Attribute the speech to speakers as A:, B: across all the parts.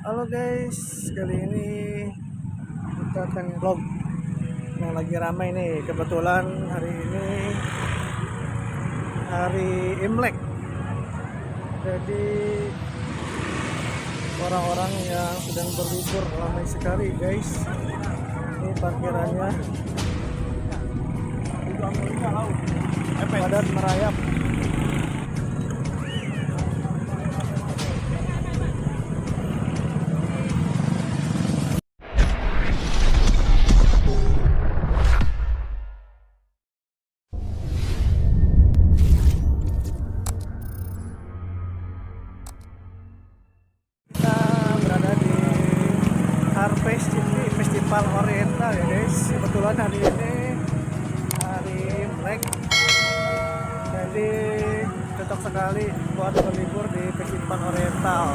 A: Halo guys, kali ini kita akan vlog yang lagi ramai nih. Kebetulan hari ini hari Imlek, jadi orang-orang yang sedang berlibur ramai sekali guys. Ini parkirannya padat merayap. Kita berada di Harvest ini Festival Oriental ya guys. Kebetulan hari ini hari Imlek, jadi cocok sekali buat berlibur di Festival Oriental.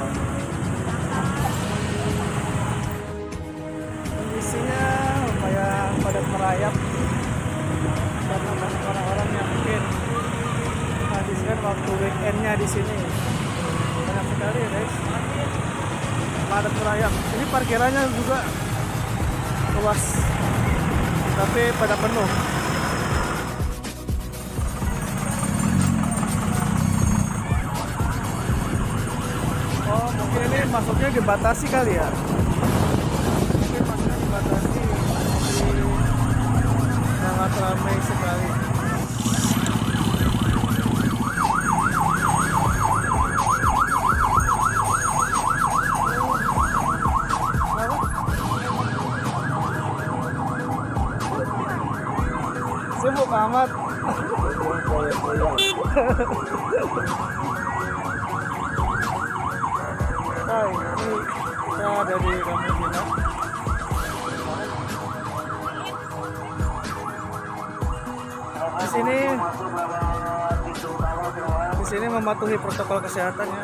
A: Kondisinya lumayan padat merayap karena banyak orang-orang yang mungkin menghabiskan waktu weekendnya di sini. Banyak sekali ya guys, padat merayap. Ini parkirannya juga luas, tapi pada penuh. Oh, mungkin ini masuknya dibatasi kali ya. Mungkin masuknya dibatasi, sangat ramai sekali. Sibuk amat. Hai, ini kita ada di Kampung Cina. Di sini mematuhi protokol kesehatan ya.